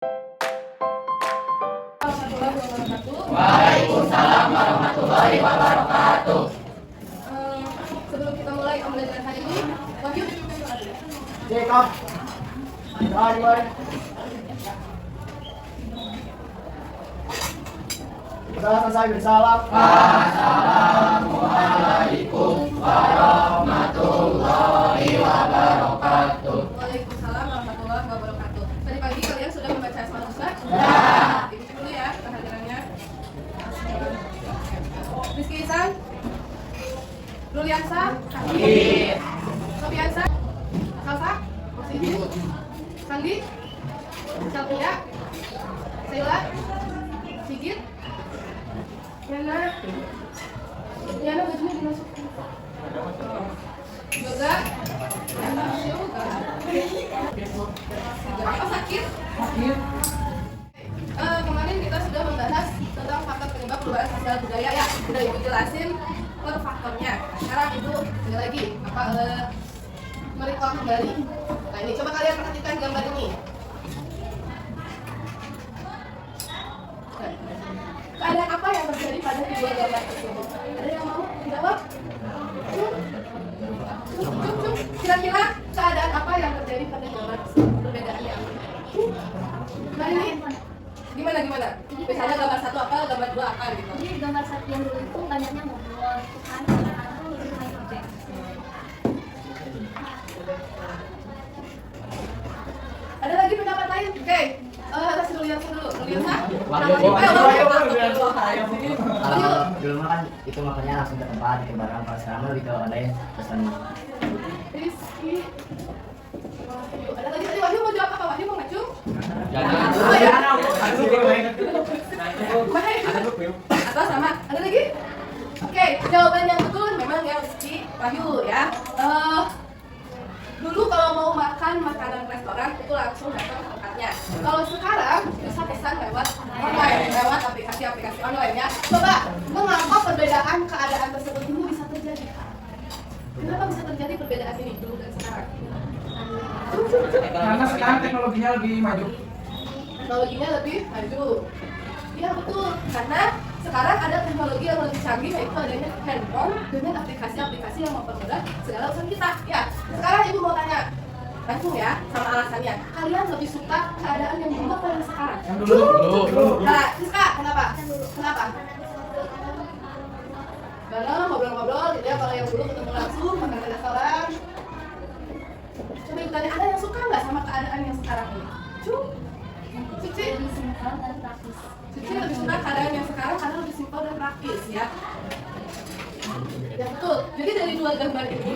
Waalaikumsalam warahmatullahi wabarakatuh. Sebelum kita mulai pembelajaran hari ini, Wahyu. Jacob. Dimulai. Sudah selesai bersalam. Assalamualaikum warahmatullahi wabarakatuh. Waalaikumsalam warahmatullahi wabarakatuh. Tadi pagi kalian sudah membaca Asmaul Husna? Diikuti dulu ya kehadirannya. Rizky Ihsan, Ruliansa, Sofiansa, Salsa, Siti, Sandi, Salpia, Sheila, Sigit, Yana bajunya dimasukin. Yoga, apa sakit? Kemarin kita sudah membahas tentang faktor penyebab perubahan sosial budaya ya, udah ibu jelasin per faktornya. Sekarang itu ada lagi apa merecall kembali. Nah ini coba kalian perhatikan gambar ini. Keadaan apa yang terjadi pada kedua gambar tersebut? Ada yang mau jawab? Kira-kira keadaan apa yang terjadi pada gambar tersebut? Perbedaannya apa? Nah ini gimana? Misalnya gambar satu apa, gambar dua apa gitu? Jadi gambar satu yang dulu itu banyaknya ngobrol, kan itu lebih main objek. Ada lagi pendapat lain? Oke, kasih dulu yang dulu. Dulu mah kan itu makanya langsung ke tempat ke barang, pas sekarang lebih ke online pesan. Rizky, Wahyu. Ada lagi tadi Wahyu mau jawab apa? Wahyu mau maju? Baik. Atau sama? Ada lagi? Oke, jawaban yang betul memang ya Rizky, Wahyu ya. Dulu kalau mau makan makanan restoran itu langsung datang ke tempatnya. Kalau sekarang bisa pesan lewat online, lewat aplikasi online ya. Coba, mengapa perbedaan keadaan tersebut ini bisa terjadi? Kenapa bisa terjadi perbedaan ini dulu dan sekarang? Karena sekarang teknologinya lebih maju. Teknologinya lebih maju. Iya betul, karena sekarang ada teknologi yang lebih canggih yaitu adanya handphone dengan aplikasi-aplikasi yang mempermudah segala urusan kita. Ya, sekarang ibu mau tanya, langsung ya sama alasannya. Kalian lebih suka keadaan yang dulu atau yang sekarang? Yang dulu. Nah, Siska, kenapa? Bareng ngobrol-ngobrol, gitu ya. Kalau yang dulu ketemu langsung makan di restoran. Coba ibu tanya, ada yang suka nggak sama keadaan yang sekarang ini? Cici? Lebih simpel dan praktis. Cici lebih suka keadaan yang sekarang karena lebih simpel dan praktis ya. Ya betul. Jadi dari dua gambar ini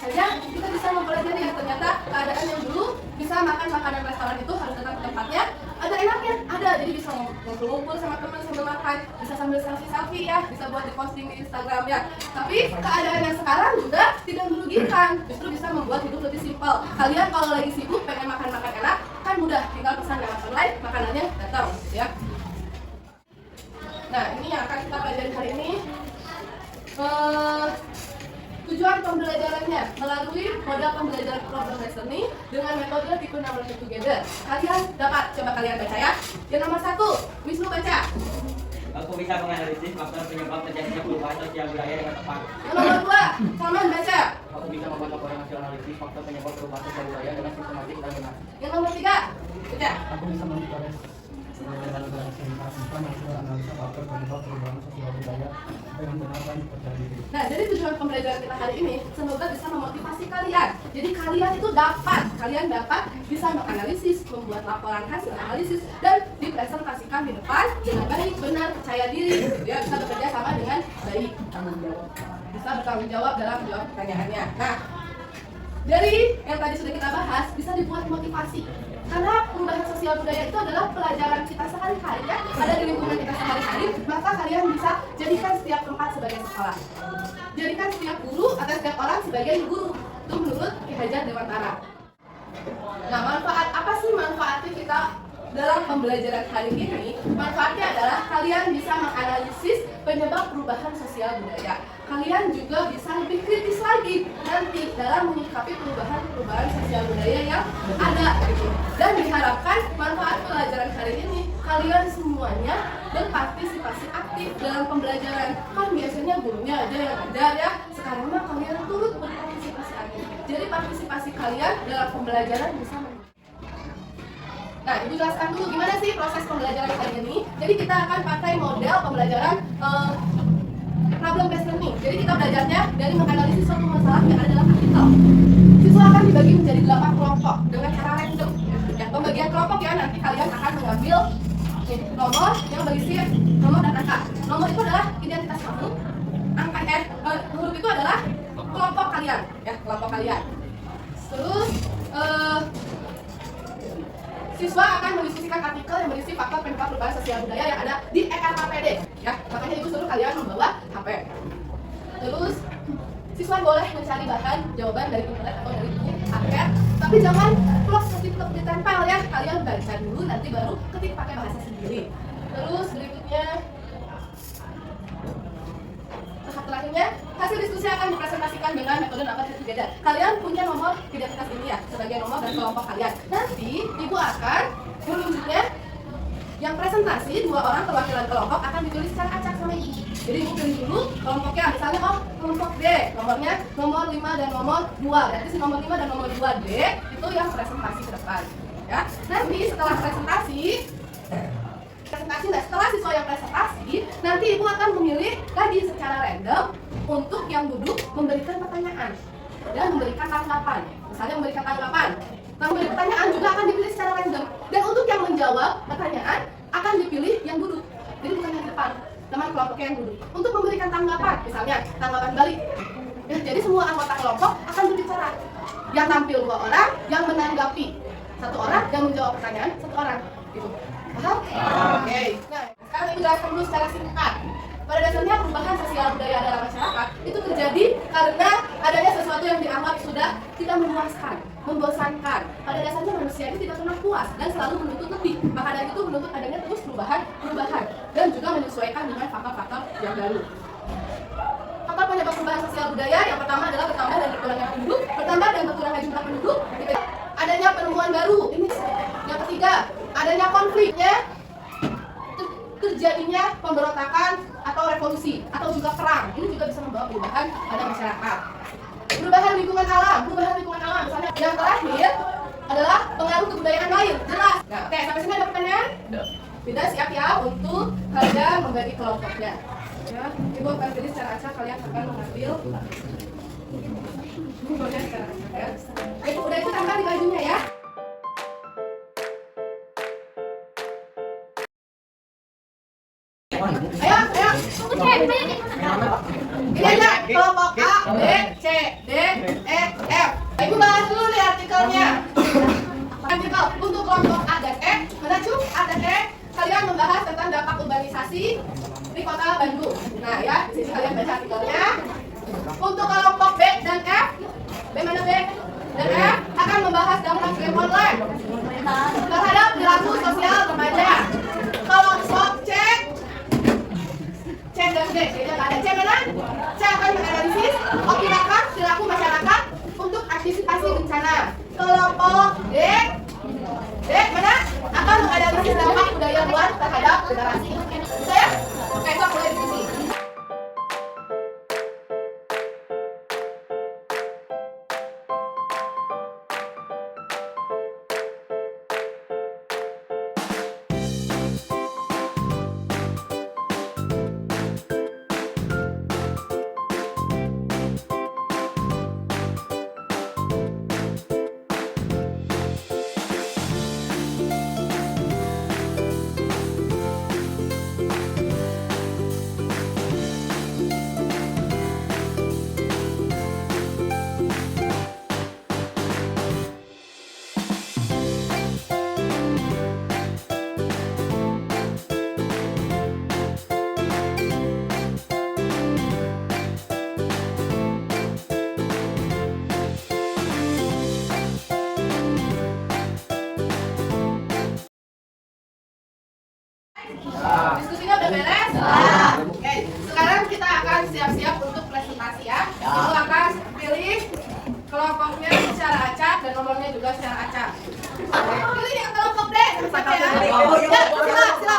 saja kita bisa mempelajari yang ternyata keadaan yang dulu bisa makan makanan restoran itu harus datang ke tempatnya. Ada enaknya, ada. Jadi bisa ngumpul-ngumpul sama teman sambil makan, bisa sambil selfie ya, bisa buat diposting di Instagram ya. Tapi keadaan yang sekarang juga tidak merugikan, justru bisa membuat hidup lebih simpel. Kalian kalau lagi sibuk pengen makan enak, kan mudah, tinggal pesan lewat online, makanannya datang ya. Nah, ini yang akan kita pelajari hari ini. Tujuan pembelajarannya melalui model pembelajaran problem listening dengan metode People Learning Together. Kalian dapat, coba kalian baca ya. Yang nomor 1, Wisnu baca. Aku bisa menganalisis faktor penyebab terjadinya perubahan sosial budaya dengan tepat. Yang nomor 2, Salman baca. Aku bisa membuat laporan hasil analisis faktor penyebab perubahan sosial budaya dengan sistematik dan benar. Yang nomor 3, baca. Aku bisa mengkoreksi analisa faktor penyebab perubahan sosial budaya dengan benar dan terjadi. Nah, jadi tujuan pembelajaran kita hari ini semoga bisa memotivasi kalian. Jadi kalian dapat bisa menganalisis, membuat laporan hasil analisis dan dipresentasikan di depan dengan baik, benar, percaya diri. Dia bisa bekerja sama dengan baik, bisa bertanggung jawab dalam menjawab pertanyaannya. Nah, dari yang tadi sudah kita bahas bisa dibuat motivasi. Karena perubahan sosial budaya itu adalah pelajaran kita sehari-hari ya, ada di lingkungan kita sehari-hari, maka kalian bisa jadikan setiap tempat sebagai sekolah. Jadikan setiap guru atau setiap orang sebagai guru. Itu menurut Ki Hajar Dewantara. Nah, apa sih manfaatnya kita dalam pembelajaran hari ini? Manfaatnya adalah kalian bisa menganalisis penyebab perubahan sosial budaya. Kalian juga bisa lebih kritis lagi nanti dalam menyikapi perubahan sosial budaya yang ada gitu. Dan diharapkan manfaat pelajaran hari ini kalian semuanya berpartisipasi aktif dalam pembelajaran. Kan biasanya gurunya aja yang ngajar ya, sekarang mah kalian turut berpartisipasi aktif. Jadi partisipasi kalian dalam pembelajaran bisa Nah, Ibu jelaskan dulu gimana sih proses pembelajaran kali ini. Jadi kita akan pakai model pembelajaran problem based learning. Jadi kita belajarnya dari menganalisis suatu masalah yang ada dalam artikel. Siswa akan dibagi menjadi 8 kelompok dengan cara random. Ya, pembagian kelompok ya, nanti kalian akan mengambil nomor yang berisi nomor dan angka. Nomor itu adalah identitas kamu. Angka huruf itu adalah kelompok kalian, ya, kelompok kalian. Terus siswa akan mendiskusikan artikel yang berisi faktor penyebab perubahan sosial budaya yang ada di EKKPD. Ya, makanya Ibu suruh kalian membawa HP. Terus siswa boleh mencari bahan jawaban dari internet atau dari buku angket, tapi jangan close ketik ditempel ya. Kalian baca dulu, nanti baru ketik pakai bahasa sendiri. Terus berikutnya tahap terakhirnya, hasil diskusi akan dipresentasikan dengan metode nafas together. Kalian punya nomor identitas ini ya, sebagai nomor dan kelompok kalian. Nanti Ibu akan menunjuknya yang presentasi 2 orang perwakilan kelompok akan ditulis secara acak sama Ibu. Jadi Ibu pilih dulu kelompoknya, misalnya kelompok D, nomornya nomor 5 dan nomor 2. Berarti si nomor 5 dan nomor 2D itu yang presentasi ke depan. Ya. Nanti setelah presentasi, nah setelah siswa yang presentasi, nanti Ibu akan memilih lagi secara random untuk yang duduk memberikan pertanyaan dan memberikan tanggapan. Misalnya memberikan tanggapan, memberi pertanyaan juga akan dipilih secara random. Dan untuk yang menjawab pertanyaan akan dipilih yang duduk, jadi bukan yang depan, teman kelompoknya yang duduk. Untuk memberikan tanggapan, misalnya tanggapan balik. Ya, jadi semua anggota kelompok akan berbicara. Yang tampil 2 orang, yang menanggapi 1 orang, yang menjawab pertanyaan 1 orang. Gitu. Paham? Oke. Nah, sekarang Ibu jelaskan dulu secara singkat. Pada dasarnya perubahan sosial budaya dalam masyarakat itu terjadi karena adanya sesuatu yang dianggap sudah tidak memuaskan, membosankan. Pada dasarnya manusia itu tidak pernah puas dan selalu menuntut lebih. Maka dari itu menuntut adanya terus perubahan dan juga menyesuaikan dengan faktor-faktor yang baru. Faktor penyebab perubahan sosial budaya yang pertama adalah bertambah dan berkurangnya penduduk, bertambah dan berkurangnya jumlah penduduk. Adanya penemuan baru. Ini yang ketiga, adanya konfliknya, terjadinya pemberontakan atau revolusi atau juga perang. Ini juga bisa membawa perubahan pada masyarakat. Perubahan lingkungan alam, misalnya yang terakhir adalah pengaruh kebudayaan lain, jelas. Nah, oke, sampai sini ada pertanyaan? Tidak, siap ya untuk kalian membagi kelompoknya. Ya, Ibu akan pilih secara acak, kalian akan mengambil bukunya secara acak ya. Ibu udah itu tambah di bajunya ya. Ayo. Ini aja kelompok A, B, C, D, E, F. Ibu bahas dulu nih artikelnya. Artikel untuk kelompok A dan E, mana cu? A dan E, kalian membahas tentang dampak urbanisasi di kota Bandung. Nah ya, di sini kalian baca artikelnya. Untuk kelompok B dan F, B mana B? Dan F akan membahas dampak game online terhadap perilaku sosial remaja. Kelompok C dan D, jadi ada C mana? C akan menganalisis optimalkan perilaku masyarakat untuk antisipasi bencana. Kelompok D mana? Akan menganalisis dampak budaya luar terhadap generasi. Bisa ya? Oke, sok mulai diskusi. Diskusinya udah beres? Oke, sekarang kita akan siap-siap untuk presentasi ya. Ibu akan pilih kelompoknya secara acak dan nomornya juga secara acak. Pilih ya. Siapa ya? Sila.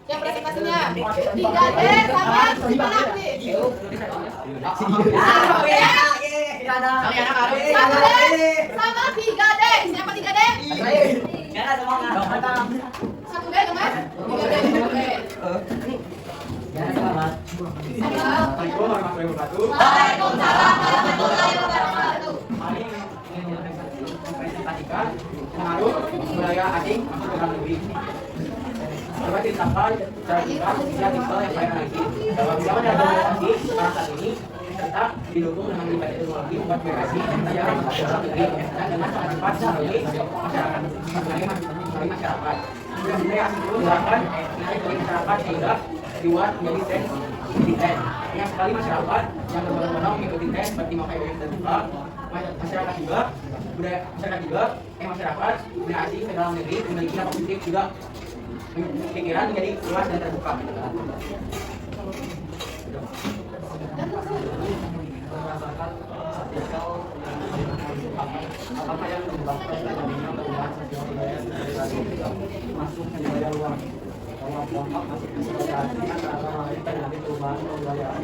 Yang presentasinya 3D sama gimana nih? 3D sama 3D. Siapa 3D? 1D teman? 3D. Assalamualaikum warahmatullahi wabarakatuh. Waalaikumsalam warahmatullahi wabarakatuh. Mari mempresentasikan pengaruh budaya asing masuk ke dalam negeri. Dapat ditetapkan secara jelas tiga tipe yang saya analisis bahwa budaya budaya asing sekarang saat ini serta didukung dengan libat teknologi membuat budaya asing menjadi dalam negeri dan dengan sangat cepat melalui masyarakat. Budaya asing itu dilakukan melalui masyarakat sehingga dibuat menjadi tren yang sekali masyarakat yang berbondong-bondong mengikuti tren seperti memakai baju terbuka, masyarakat juga budaya asing ke dalam negeri memiliki dampak positif juga, pikiran menjadi luas dan terbuka. Apa yang menyebabkan terjadinya perubahan sosial budaya masuk ke budaya luar? Kalau dampak masuk ke budaya asing antara lain terjadi perubahan kebudayaan.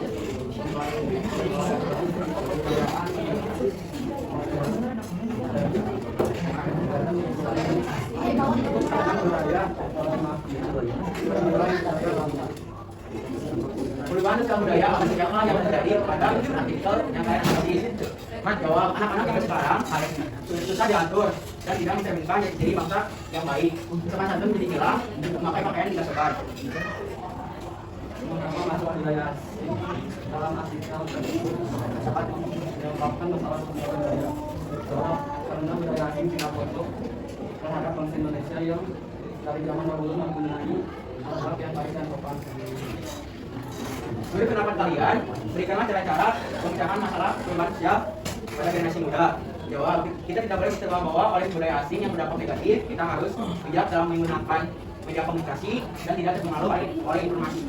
Perubahan sosial budaya maksudnya yang terjadi pada artikel yang saya analisis bahwa anak-anak yang sekarang susah diatur dan tidak mencerminkan jadi bangsa yang baik. Sopan santun menjadi hilang, memakai pakaian tidak sopan. Masuk budaya asing dalam artikel dapat menyebabkan masalah sosial budaya. Karena budaya asing tidak cocok terhadap bangsa Indonesia yang dari zaman dahulu mempunyai akhlak yang baik dan sopan. Menurut pendapat kalian, berikanlah cara-cara memecahkan masalah perubahan sosial pada generasi muda. Jawab, kita tidak boleh terbawa oleh budaya asing yang berdampak negatif. Kita harus bijak dalam menggunakan media komunikasi dan tidak terpengaruh oleh informasi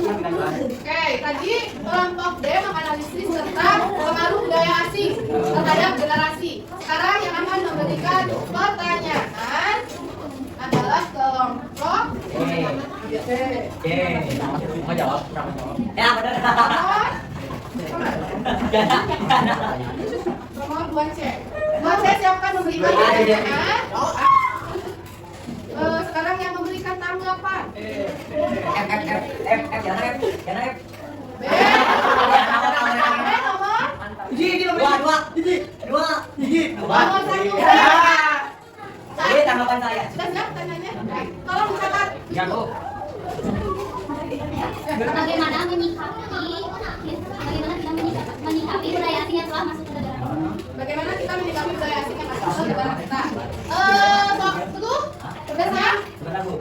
yang tidak jelas. Oke, tadi kelompok D menganalisis tentang pengaruh budaya asing terhadap generasi. Sekarang yang akan memberikan pertanyaan adalah kelompok Mau jawab? Ya benar. nomor 2C. 2C siapkan memberikan pertanyaan. Sekarang yang memberikan tanggapan. B. Nomor 1. Jadi tanggapan saya. Sudah siap tanyanya? Tolong dicatat. Ya Bu. Bagaimana kita menyikapi budaya asing yang telah masuk ke negara kita? Bagaimana kita menyikapi budaya asing yang masuk ke negara kita? Teguh, sudah siap? Sebentar Bu.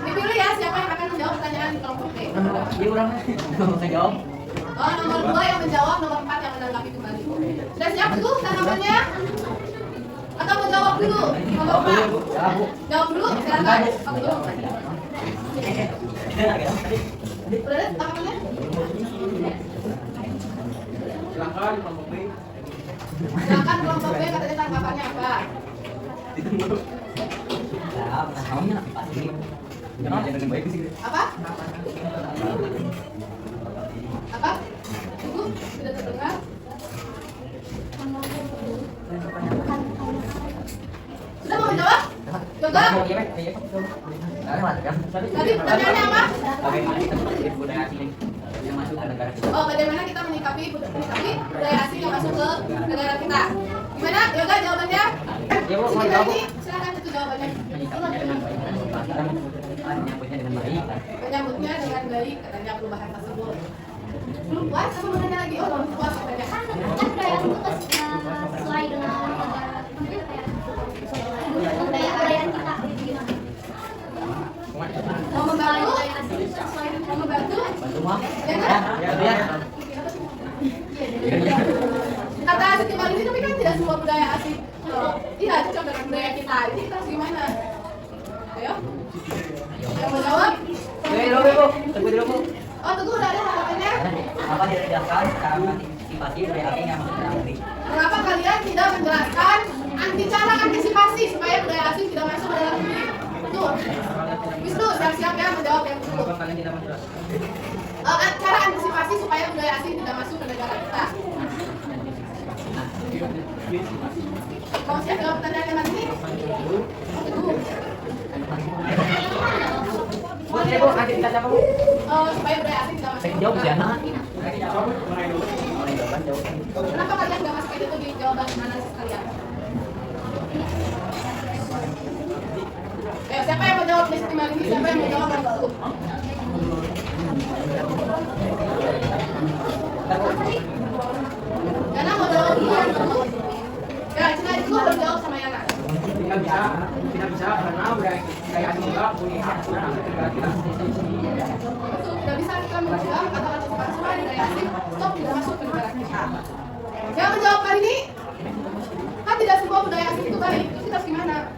Dipilih ya siapa yang akan menjawab pertanyaan di kelompok B. Dia orangnya nggak bisa jawab. Oh, nomor 2 yang menjawab, nomor 4 yang menanggapi kembali. Sudah siap Teguh tanggapannya? Atau mau jawab dulu? Nomor 4. Jawab dulu, silakan. Oke, dulu. Udah tanggapannya? Silakan kelompok B. Silakan kelompok B katanya tanggapannya apa? Apa? Apa? Tunggu, sudah terdengar? Sudah mau menjawab? Yoga? Tadi pertanyaannya apa? Bagaimana kita menyikapi budaya asing yang masuk ke negara kita? Oh, bagaimana kita menyikapi budaya asing yang masuk ke negara kita? Gimana? Yoga jawabannya? Ya Bu, mau Ini jawab Bu. silakan itu jawabannya. Menyikapinya dengan baik dan sopan dan menyambutnya dengan baik. Menyambutnya dengan baik katanya perubahan tersebut. Belum puas? Apa mau nanya lagi? Oh, belum puas katanya. Kan budaya itu sesuai dengan budaya kita gimana? Mau membantu? Mau membantu? Bantu Mah. Jangan. Ya. Kata Siti Malini tapi kan tidak semua budaya asing. Iya, cocok dengan budaya kita. Ini kita harus gimana? Ayo. Yang mau jawab? Dulu Bu. Tunggu dulu Bu. Oh, tunggu udah ada tanggapannya. Apa dijelaskan sekarang nanti? antisipasi budaya asing yang masuk ke dalam negeri. Kenapa kalian tidak menjelaskan cara antisipasi supaya budaya asing tidak masuk ke dalam negeri? Betul. Wisnu, siap-siap ya menjawab yang betul. Kenapa kalian tidak menjelaskan? Cara antisipasi supaya budaya asing tidak masuk ke negara kita. Mau siap jawab pertanyaan yang ini? Betul. Bu, nanti kita siapa, Bu? Supaya budaya asing tidak masuk. Jawab ya, nak. Jawab, mulai dulu. Kenapa kalian nggak masukin itu di jawaban analisis kalian? Siapa yang mau jawab di istimewa ini? Siapa yang mau jawab yang betul? Yana mau jawab dulu yang betul. Ya, Cina itu belum jawab sama Yana. Tidak bisa karena budaya asing juga punya hak dan akses negara kita. Betul, tidak bisa kita menjelaskan atau antisipasi supaya budaya asing stop tidak masuk ke negara kita. Yang menjawab kali ini, kan tidak semua budaya asing itu baik. Terus kita harus gimana?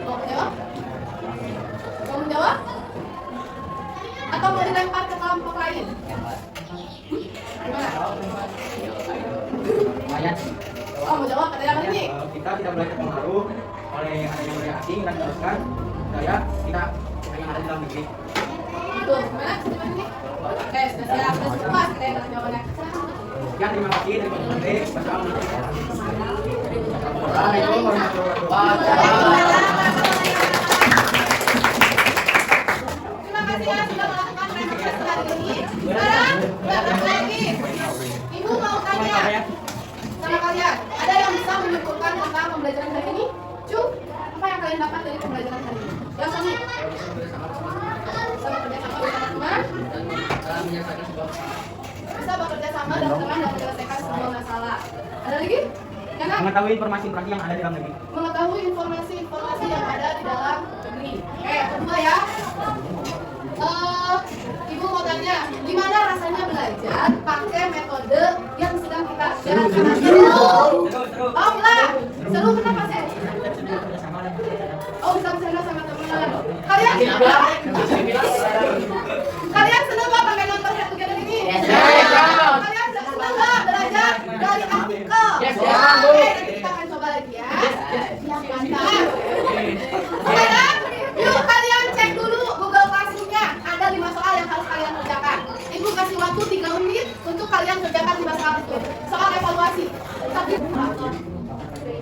Mau menjawab? Mau menjawab? Atau mau dilempar ke kelompok lain? Gimana? Lumayan. Oh, mau jawab ada yang ini? Kita tidak boleh terpengaruh oleh adanya budaya asing dan teruskan budaya kita yang ada di dalam negeri. Tuh, gimana? Gimana ini? Oke, sudah siap. Sudah puas kita yang kasih jawabannya. Ya, terima kasih dari Pak Menteri. Assalamualaikum warahmatullahi wabarakatuh. Terima kasih ya sudah melakukan presentasi hari ini. Sekarang, berapa lagi? Ibu mau tanya sama kalian. Ada yang bisa menyimpulkan tentang pembelajaran hari ini? Cuk, apa yang kalian dapat dari pembelajaran hari ini? Yang kami sama kerjasama bersama bisa bekerja sama dan teman dan menyelesaikan semua masalah. Ada lagi? Karena Mengetahui informasi-informasi yang ada di dalam negeri. mengetahui informasi-informasi yang ada di dalam negeri. Yang kedua ya, Ibu mau tanya, gimana rasanya belajar pakai metode yang sedang kita jalankan? Seru. Oh, lah. Seru kenapa sih? Oh, bisa bercanda sama teman. Kalian senang nggak pakai nonton Head Together ini? Kalian senang nggak belajar dari artikel? Oke, nanti kita akan coba lagi ya. Yang mantap. Sekarang, yuk kalian cek dulu Google Classroom-nya. Ada 5 soal yang harus kalian kerjakan. Ibu kasih waktu 3 menit untuk kalian kerjakan 5 soal itu. Soal evaluasi.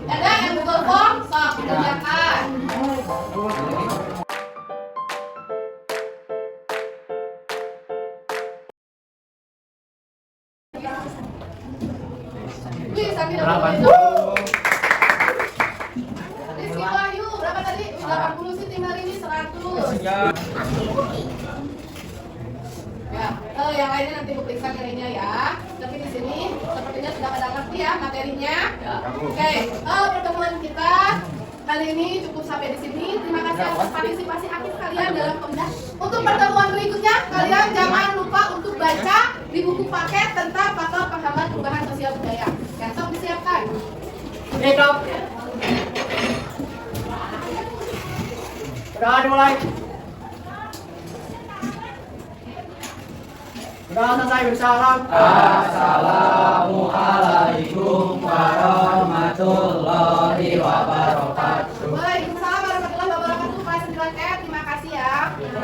Ada yang Google Form, sok kerjakan. Wih, sambil Rizky Wahyu, berapa tadi? 80 sih tinggal ini 100. Ya, yang lainnya nanti Bu periksa nilainya ya. Tapi di sini sepertinya sudah pada ngerti ya materinya. Oke, pertemuan kita kali ini cukup sampai di sini. Terima kasih atas partisipasi aktif kalian dalam Pemda. Untuk pertemuan berikutnya, kalian jangan lupa untuk baca di buku paket tentang faktor penghambat perubahan sosial budaya. Yang sok disiapkan. Sudah dimulai. Sudah selesai bersalam. Assalamualaikum warahmatullahi wabarakatuh.